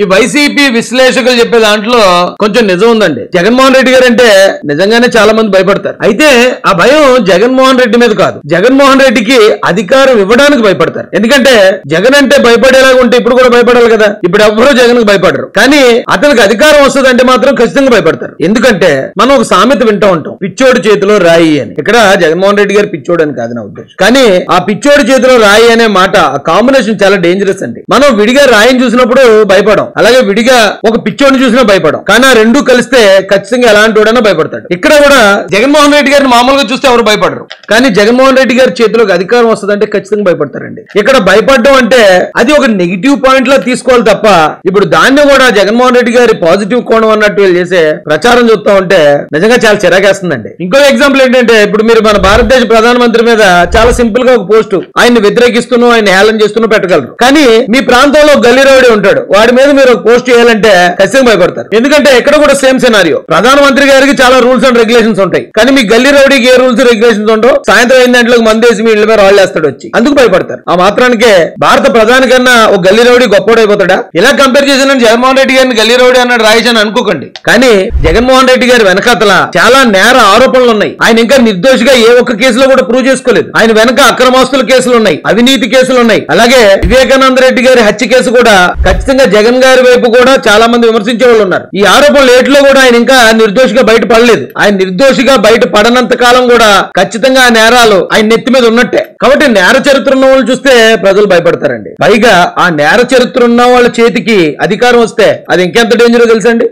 ఈ వైసీపీ విశ్లేషకులు చెప్పే దాంట్లో కొంచెం నిజం ఉందండి. జగన్మోహన్ రెడ్డి గారు అంటే నిజంగానే చాలా మంది భయపడతారు. అయితే ఆ భయం జగన్మోహన్ రెడ్డి మీద కాదు, జగన్మోహన్ రెడ్డికి అధికారం ఇవ్వడానికి భయపడతారు. ఎందుకంటే జగన్ అంటే భయపడేలాగా ఉంటే ఇప్పుడు కూడా భయపడాలి కదా. ఇప్పుడు ఎవ్వరూ జగన్ కు భయపడరు, కానీ అతనికి అధికారం వస్తుందంటే మాత్రం ఖచ్చితంగా భయపడతారు. ఎందుకంటే మనం ఒక సామెత వింటూ ఉంటాం, పిచ్చోడి చేతిలో రాయి అని. ఇక్కడ జగన్మోహన్ రెడ్డి గారు పిచ్చోడు అని కాదు నా ఉద్దేశం, కానీ ఆ పిచ్చోడి చేతిలో రాయి అనే మాట, ఆ కాంబినేషన్ చాలా డేంజరస్ అండి. మనం విడిగా రాయిని చూసినప్పుడు భయపడం, అలాగే విడిగా ఒక పిచ్చోడిని చూసినా భయపడం, కానీ ఆ రెండు కలిస్తే ఖచ్చితంగా ఎలాంటి వాడైనా భయపడతాడు. ఇక్కడ కూడా జగన్మోహన్ రెడ్డి గారిని మామూలుగా చూస్తే ఎవరు భయపడరు, కానీ జగన్మోహన్ రెడ్డి గారి చేతిలోకి అధికారం వస్తుందంటే ఖచ్చితంగా భయపడతారండి. ఇక్కడ భయపడడం అంటే అది ఒక నెగిటివ్ పాయింట్ లా తీసుకోవాలి తప్ప, ఇప్పుడు దాన్ని కూడా జగన్మోహన్ రెడ్డి గారి పాజిటివ్ కోణం అన్నట్టు వీళ్ళు చేసే ప్రచారం చూస్తా ఉంటే నిజంగా చాలా చిరాకేస్తుందండి. ఇంకో ఎగ్జాంపుల్ ఏంటంటే, ఇప్పుడు మీరు మన భారతదేశ ప్రధానమంత్రి మీద చాలా సింపుల్ గా ఒక పోస్ట్ ఆయన్ని వ్యతిరేకిస్తూ ఆయన హేళన చేస్తూ పెట్టగలరు, కానీ మీ ప్రాంతంలో గల్లీ రౌడీ ఉంటాడు, వాడి మీద మీరు ఒక పోస్ట్ చేయాలంటే ఖచ్చితంగా భయపడతారు. ఎందుకంటే ఇక్కడ కూడా సేమ్ సినారియో, ప్రధానమంత్రి గారికి చాలా రూల్స్ అండ్ రెగ్యులేషన్స్ ఉంటాయి, కానీ మీ గల్లీ రౌడీకి ఏ రూల్స్ రెగ్యులేషన్స్ ఉండవు. సాయంత్రం 5 గంటలకు మందేసి మీ ఇళ్ళ మీద రాళ్ళు వేస్తాడు వచ్చి, అందుకు భయపడతారు. ఆ మాత్రానికే భారత ప్రధాని కన్నా ఒక గల్లీ రౌడీ గొప్పడైపోతాడా? ఇలా కంపేర్ చేసిన జగన్మోహన్ రెడ్డి గారిని గల్లీ రౌడీ అన్నాడు రాయేష్ అని అనుకోకండి, కానీ జగన్మోహన్ రెడ్డి గారి వెనకాతల చాలా నేర ఆరోపణలు ఉన్నాయి. ఆయన ఇంకా నిర్దోషిగా ఏ ఒక్క కేసులో కూడా ప్రూవ్ చేసుకోలేదు. ఆయన వెనక అక్రమాస్తుల కేసులు ఉన్నాయి, అవినీతి కేసులు ఉన్నాయి, అలాగే వివేకానంద రెడ్డి గారి హత్య కేసు కూడా ఖచ్చితంగా జగన్ గారి వైపు కూడా చాలా మంది విమర్శించే వాళ్ళు ఉన్నారు. ఈ ఆరోపణలు ఏట్లో కూడా ఆయన ఇంకా నిర్దోషిగా బయట పడలేదు. ఆయన నిర్దోషిగా బయట పడనంత కాలం కూడా ఖచ్చితంగా ఆ నేరాలు ఆయన నెత్తి మీద ఉన్నట్టే. కాబట్టి నేర చరిత్ర ఉన్న వాళ్ళు చూస్తే ప్రజలు భయపడతారండి. పైగా ఆ నేర చరిత్ర ఉన్న వాళ్ళ చేతికి అధికారం వస్తే అది ఇంకెంత డేంజరో తెలుసండి.